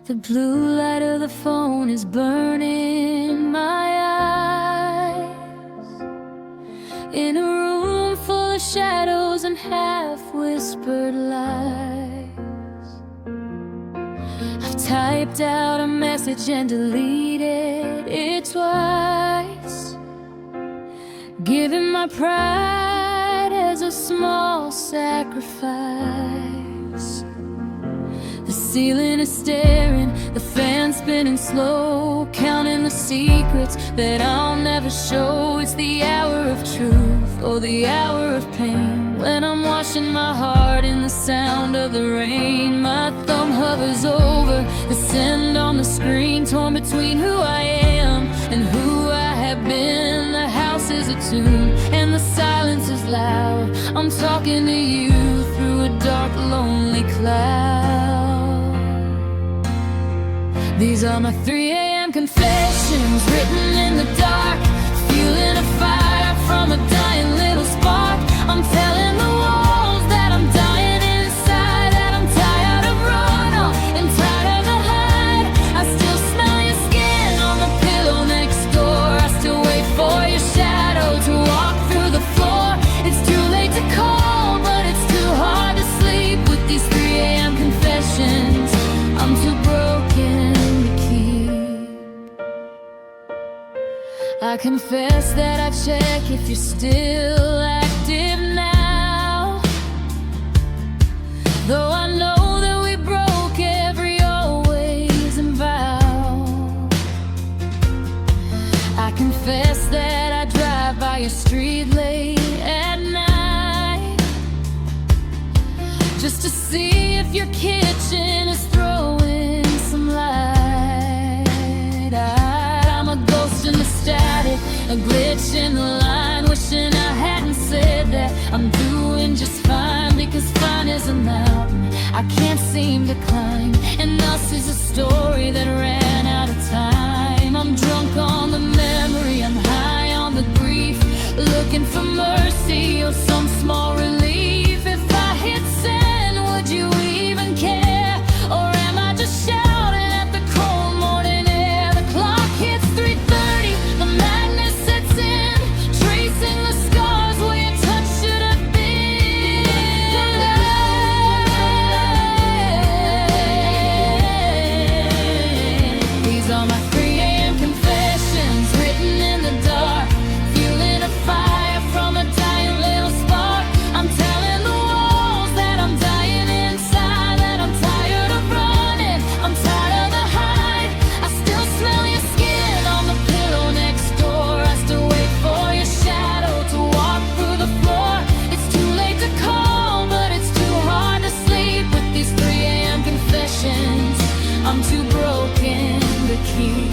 The blue light of the phone is burning my eyes. In a room full of shadows and half-whispered lies, I've typed out a message and deleted it twice, giving my pride as a small sacrifice. The ceiling is staring, the fan spinning slow, counting the secrets that I'll never show. It's the hour of truth or the hour of pain, when I'm washing my heart in the sound of the rain. My thumb hovers over the send on the screen, torn between who I am and who I have been. The house is a tune and the silence is loud. I'm talking to you through a dark, lonely cloud. These are my 3 a.m. confessions, written in the dark, fueling a fire from a dying little spark. I'm telling the walls that I'm dying inside, that I'm tired of run on and tired of the hide. I still smell your skin on the pillow next door. I still wait for your shadow to walk through the floor. It's too late to call, but it's too hard to sleep with these 3 a.m. confessions. I'm too broken. I confess that I check if you're still active now, though I know that we broke every always and vow. I confess that I drive by your street late at night, just to see if your kitchen is throwing some light. I'm a ghost in the static, a glitch in the line, wishing I hadn't said that I'm doing just fine, because fine is a mountain I can't seem to climb, and us is a story that ran out of time. I'm drunk on the memory, I'm high on the grief, looking for mercy or some small relief. If I hit send, would you even care, or am I just shouting at the cold morning air? The clock hits 3:30, the madness sets in, tracing the scars where your touch should have been. These are my 3 a.m. confessions, written in the dark, fueling a fire from a dying little spark. I'm telling the walls that I'm dying inside, that I'm tired of running, I'm tired of the hide. I still smell your skin on the pillow next door. I still wait for your shadow to walk through the floor. It's too late to call, but it's too hard to sleep with these 3 a.m. confessions. I'm too broken to keep.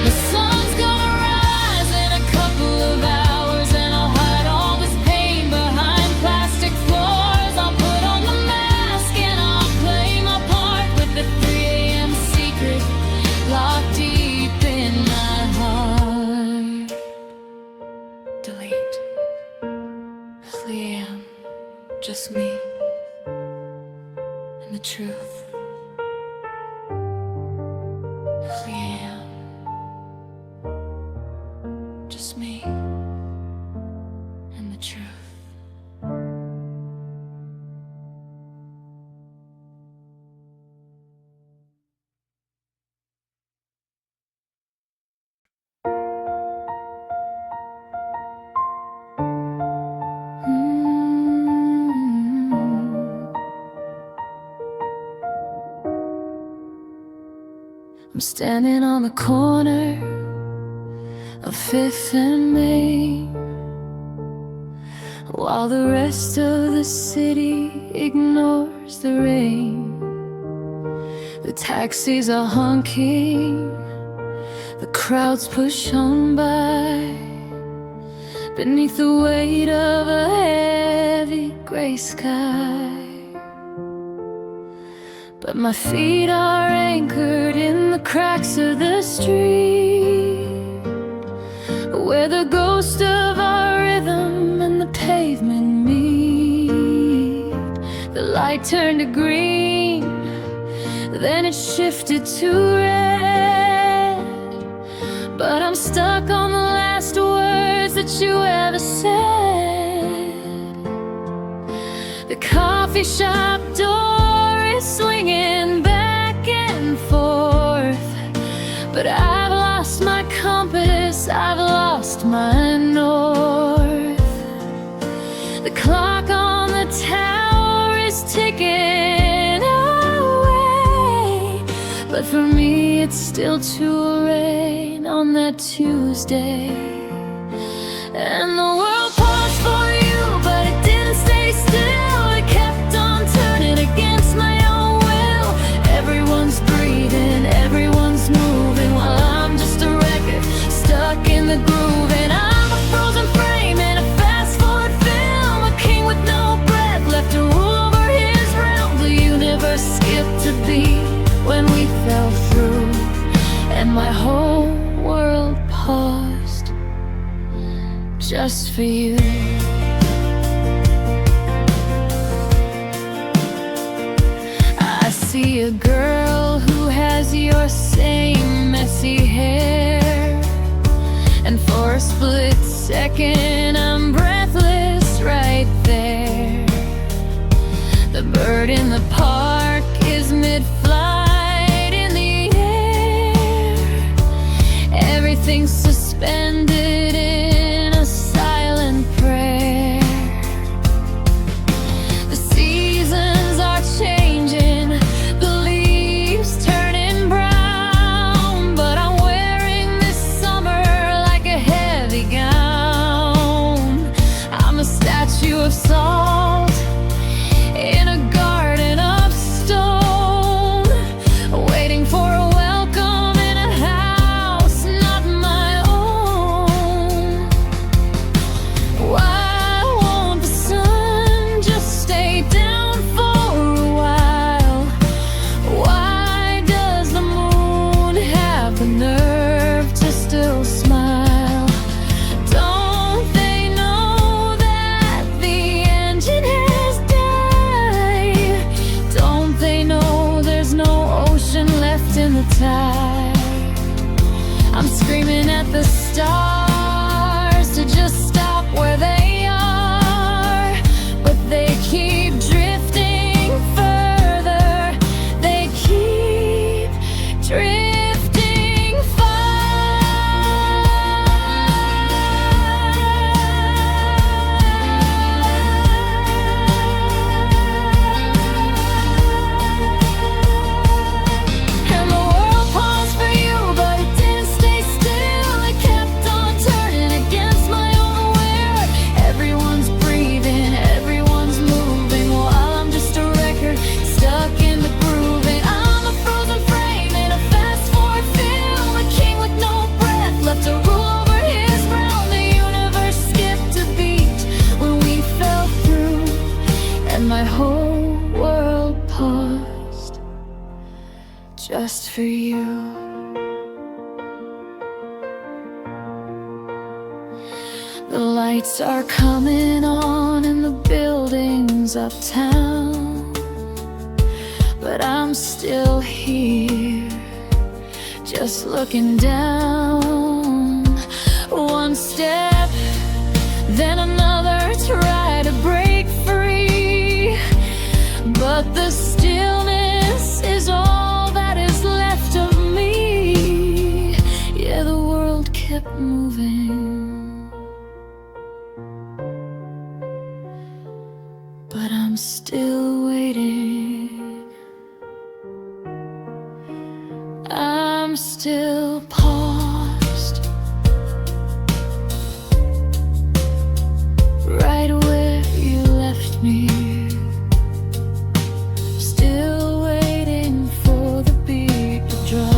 The sun's gonna rise in a couple of hours, and I'll hide all this pain behind plastic floors. I'll put on the mask and I'll play my part with the 3 a.m. secret locked deep in my heart. Delete. 3 a.m. Just me and the truth. 3 a.m. Just me and the truth. I'm standing on the corner of 5th and Main, while the rest of the city ignores the rain. The taxis are honking, the crowds push on by, beneath the weight of a heavy gray sky. but my feet are anchored in the cracks of the street, where the ghost of our rhythm and the pavement meet. The light turned to green, then it shifted to red, but I'm stuck on the last words that you ever said. The coffee shop door is swinging back and forth, but I've lost my compass, I've lost my north. The clock on the tower is ticking away, but for me it's still too rain on that Tuesday. And the world paused for you, but it didn't stay still. It kept on turning against my own will. Everyone's breathing, everyone's moving, while I'm just a record stuck in the groove. And I'm a frozen frame in a fast-forward film, a king with no breath left to rule over his realm. The universe skipped a beat when we fell through, and my whole world paused just for you. I see a girl who has your same messy hair, and for a split second I'm breathless right there. The bird in the park is mid-flight in the air, everything's suspended in a silent prayer. The seasons are changing, the leaves turning brown, but I'm wearing this summer like a heavy gown. I'm a statue of salt in a garden of stone, waiting for a welcome in a house not my own. Why won't the sun just stay down for a while? Why does the moon have the nerve to still smile? Don't they know that the engine has died? Don't they know there's no ocean left in the tide? I'm screaming at the stars to just stop where they are, but they keep drifting further, they keep drifting And the world paused for you, but it didn't stay still. It kept on turning against my own will. Everyone's breathing, everyone's moving, while I'm just a record stuck in the groove. And I'm a frozen frame in a fast-forward film, a king with no breath left to rule over his realm. The universe skipped a beat when we fell through, and my whole world paused just for you. The lights are coming on in the buildings uptown, but I'm still here, just looking down. One step, then another, try to break free, but the stillness is all that is left of me. Yeah, the world kept moving, but I'm still waiting. I'm still paused right where you left me, still waiting for the beat to drop.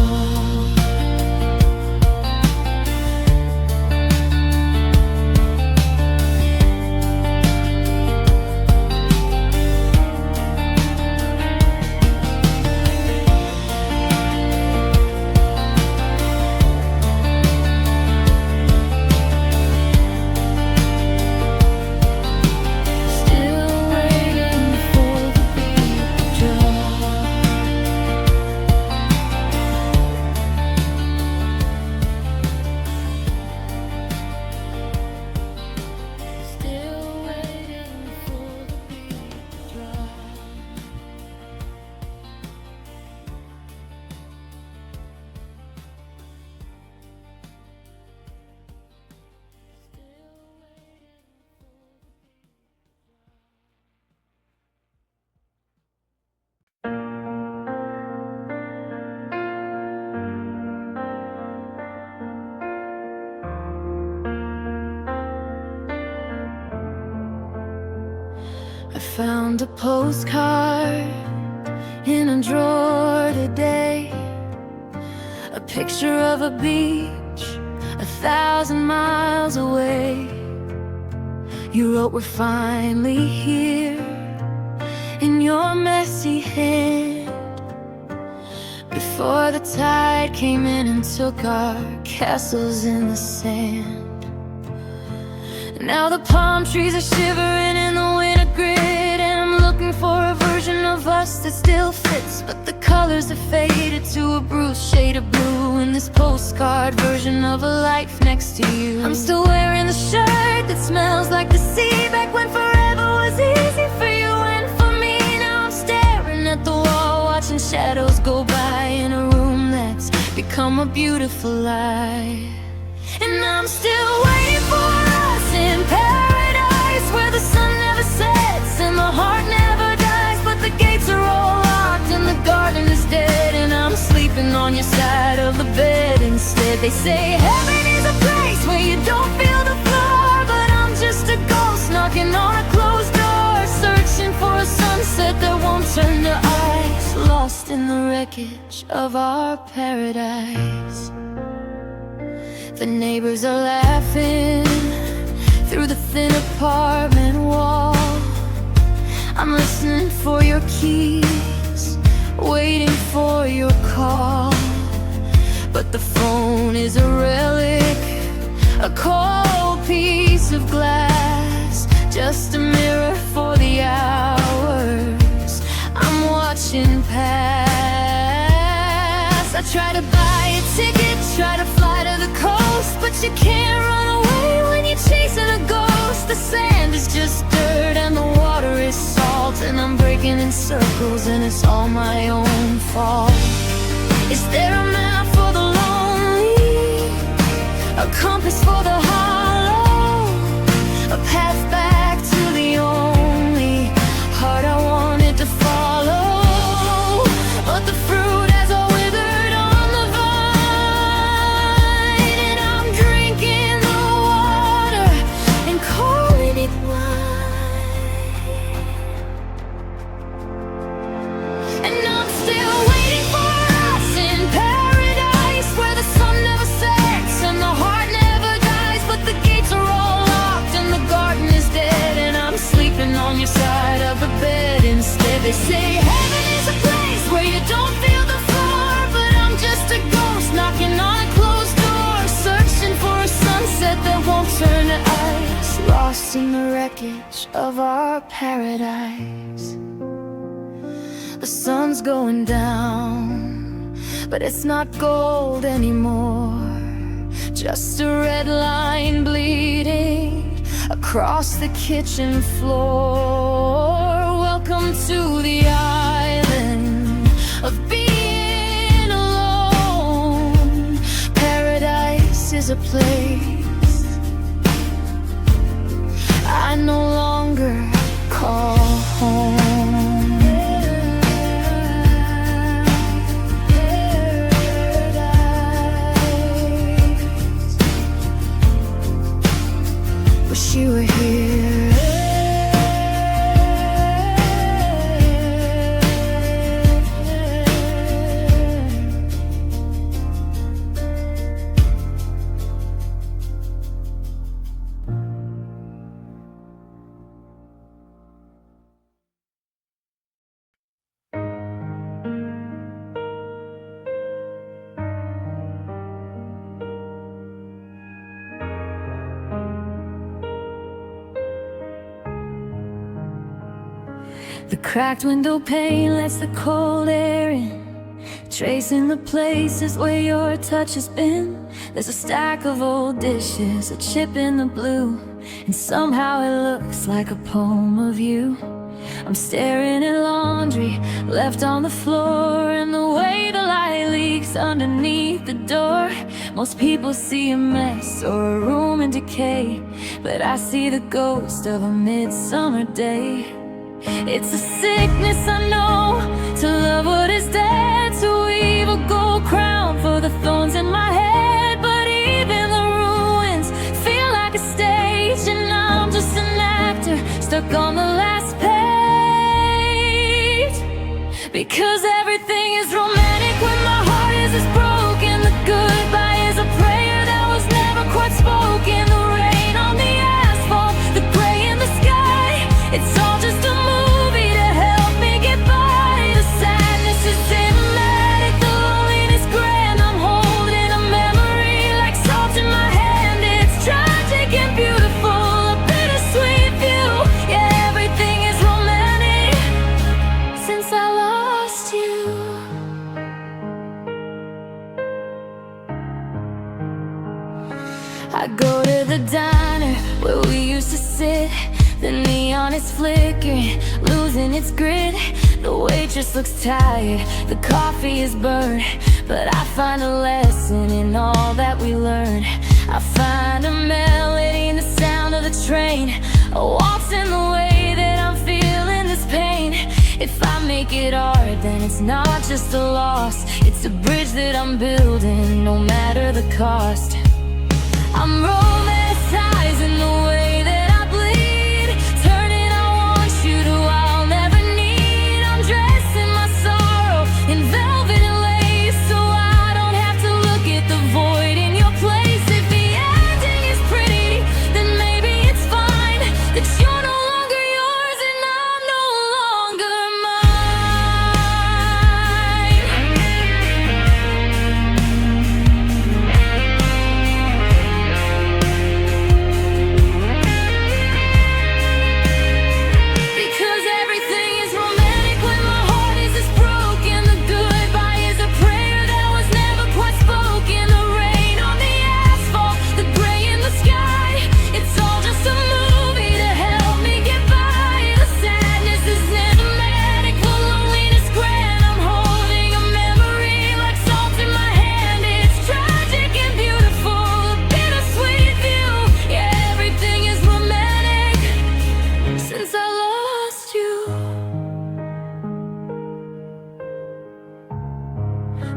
found a postcard in a drawer today, a picture of a beach 1,000 miles away. You wrote, "We're finally here," in your messy hand, before the tide came in and took our castles in the sand. Now the palm trees are shivering in the winter grid, and I'm looking for a version of us that still fits, but the colors have faded to a bruised shade of blue in this postcard version of a life next to you. I'm still wearing the shirt that smells like the sea, back when forever was easy for you and for me. Now I'm staring at the wall, watching shadows go by in a room that's become a beautiful lie. And I'm still waiting for us in paradise, where the sun never sets and the heart never dies, but the gates are all locked and the garden is dead, and I'm sleeping on your side of the bed instead. They say heaven is a place where you don't feel the floor, but I'm just a ghost knocking on a closed door, searching for a sunset that won't turn to ice, lost in the wreckage of our paradise. The neighbors are laughing through the thin apartment wall. I'm listening for your keys, waiting for your call, but the phone is a relic, a cold piece of glass, just a mirror for the hours I'm watching pass. I try to buy a ticket, try to fly to the coast, but you can't run away when you're chasing a ghost. The sand is just dirt and the water is salt, and I'm breaking in circles and it's all my own fault. Is there a map for the lonely, a compass for the hollow, a path back to the only heart I wanted to follow? But the fruit has all withered on the vine, and I'm drinking the water and calling it wine. And I'm still waiting for us in paradise, where the sun never sets and the heart never dies, but the gates are all locked and the garden is dead, and I'm sleeping on your side of the bed instead. They say heaven is a place where you don't feel the floor, but I'm just a ghost knocking on a closed door, searching for a sunset that won't turn to ice, lost in the wreckage of our paradise. The sun's going down, but it's not gold anymore, just a red line bleeding across the kitchen floor. Welcome to the island of being alone. Paradise is a place I no longer call home. Wish you were here. The cracked window pane lets the cold air in, tracing the places where your touch has been. There's a stack of old dishes, a chip in the blue, and somehow it looks like a poem of you. I'm staring at laundry left on the floor, and the way the light leaks underneath the door. Most people see a mess or a room in decay, but I see the ghost of a midsummer day. It's a sickness I know, to love what is dead, to weave a gold crown for the thorns in my head. But even the ruins feel like a stage, and I'm just an actor stuck on the last page. Because everything is romantic when my heart is broken. The goodbye is a prayer that was never quite spoken. The rain on the asphalt, the gray in the sky, it's all just a movie to help me get by. The sadness is cinematic, the loneliness grand. I'm holding a memory like salt in my hand. It's tragic and beautiful, a bittersweet view. Yeah, everything is romantic since I lost you. I go to the diner where we used to sit. The neon is flickering, losing its grit. The waitress looks tired, the coffee is burned, but I find a lesson in all that we learn. I find a melody in the sound of the train, a waltz in the way that I'm feeling this pain. If I make it hard, then it's not just a loss, it's a bridge that I'm building, no matter the cost. I'm romanticizing the way that I bleed, turning I want you to I'll never need. I'm dressing my sorrow in velvet and lace, so I don't have to look at the void in your place. If the ending is pretty, then maybe it's fine that you're no longer yours and I'm no longer because everything is romantic when my heart is this broken. The goodbye is a prayer that was never quite spoken. The rain on the asphalt, the gray in the sky, it's all just a movie to help me get by. The sadness is cinematic, the loneliness grand. I'm holding a memory like salt in my hand. It's tragic and beautiful, a bittersweet view. Yeah, everything is romantic since I lost you.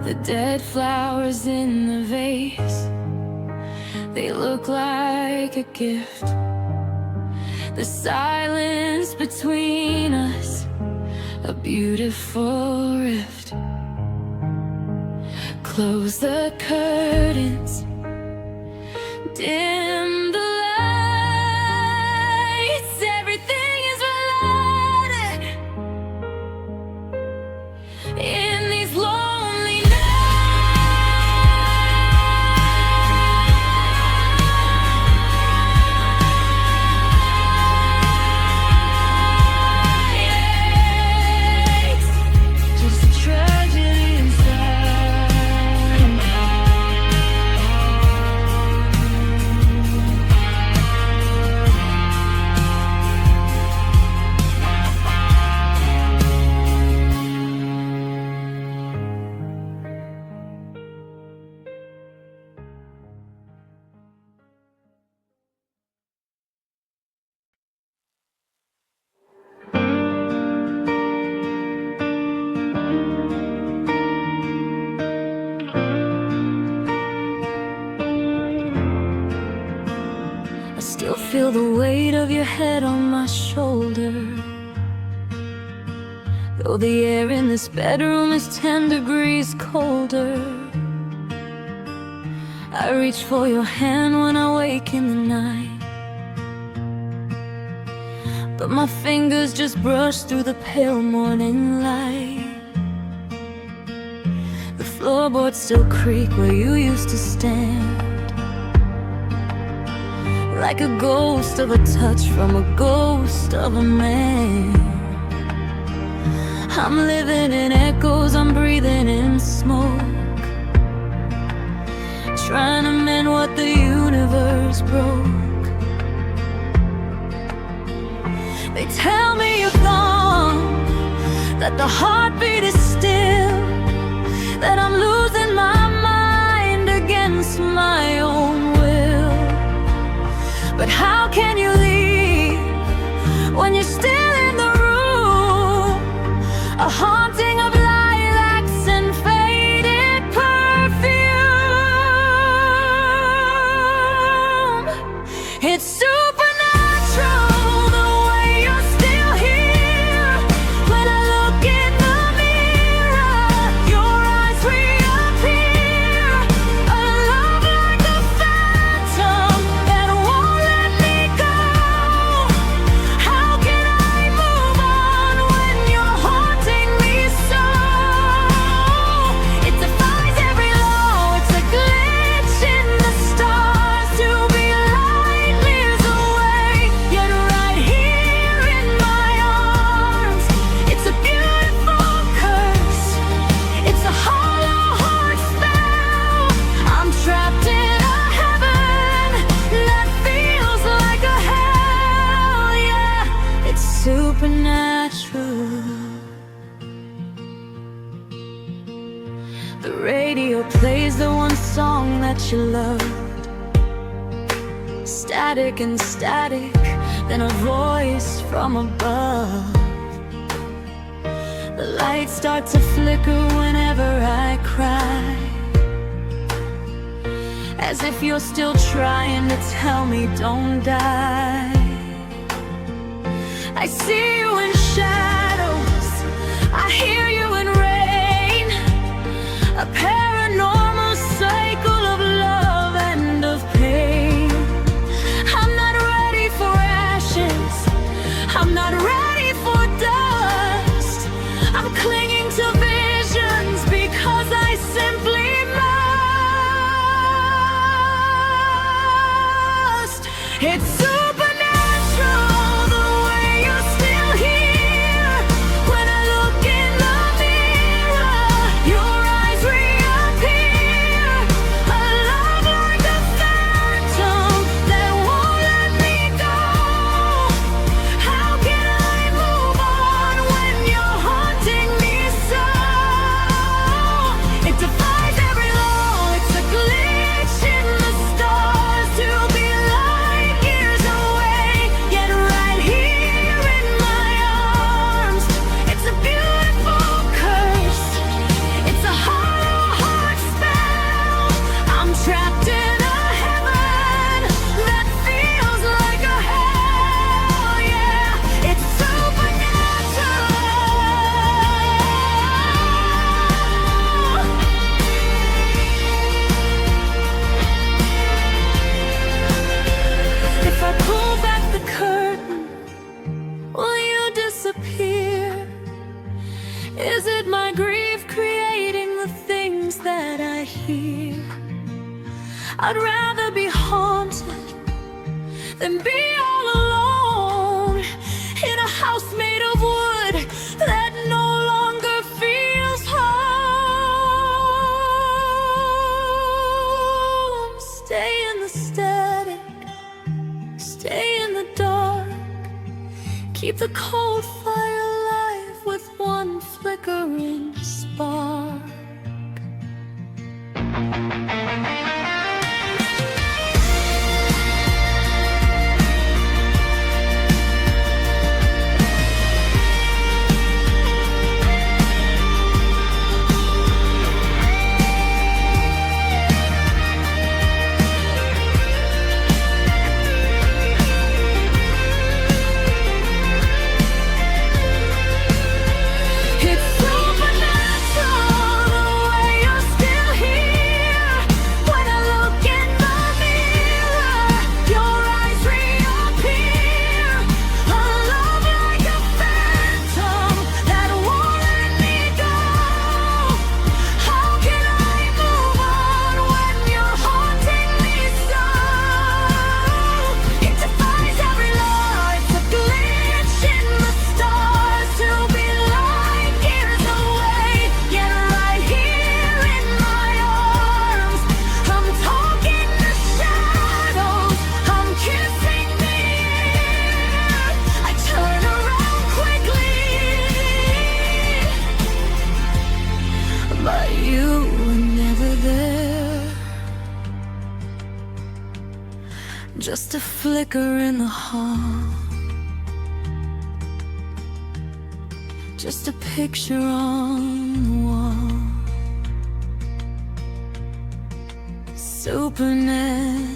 The dead flowers in the vase, they look like a gift. The silence between us, a beautiful rift. Close the curtains, dim the lights. Everything is melodic in these lonely nights. Just a tragedy inside. I still feel the weight of your head on my shoulder, though the air in this bedroom is 10 degrees colder. I reach for your hand when I wake in the night, but my fingers just brush through the pale morning light. The floorboards still creak where you used to stand, like a ghost of a touch from a ghost of a man. I'm living in echoes, I'm breathing in smoke, trying to mend what the universe broke. They tell me you're gone, that the heartbeat is still, that I'm losing my mind against my own will. But how can you leave when you're still in the room? A haunting of lilacs and faded perfume. It's supernatural the way you're still here. When I look in the mirror, The radio plays the one song that you love. Static and static, then a voice from above. The lights start to flicker whenever I cry, as if you're still trying to tell me don't die. I see you in shadows, I hear you in rain, a paranormal cycle of love and of pain. I'm not ready for ashes, I'm not ready for dust. I'm clinging to visions because I simply must. It's supernatural, the way you're still here. When I look in the mirror, your eyes reappear. A love like a phantom that won't let me go. How can I move on when you're haunting me so? It defies every law, it's a glitch in the stars to be light years away, yet right here in my arms. It's a beautiful curse, it's a hollow heart spell. I'm trapped in a heaven that feels like a hell, yeah. It's supernatural. If I pull back the curtain, will you disappear? Is it my grief creating the things that I hear? I'd rather be haunted than be all alone in a house made of wood that no longer feels home. Stay in the static, stay in the dark, keep the cold fire alive with one flickering spark. It's supernatural, the way you're still here. When I look in the mirror, your eyes reappear. A love like a phantom that won't let me go. How can I move on when you're haunting me so? It defies every law, it's a glitch in the stars to be light years away, yet right here in my arms. I'm talking to shadows, I'm kissing the air. I turn around quickly, but you were never there. Just a flicker in the hall, just a picture on the wall. Supernatural.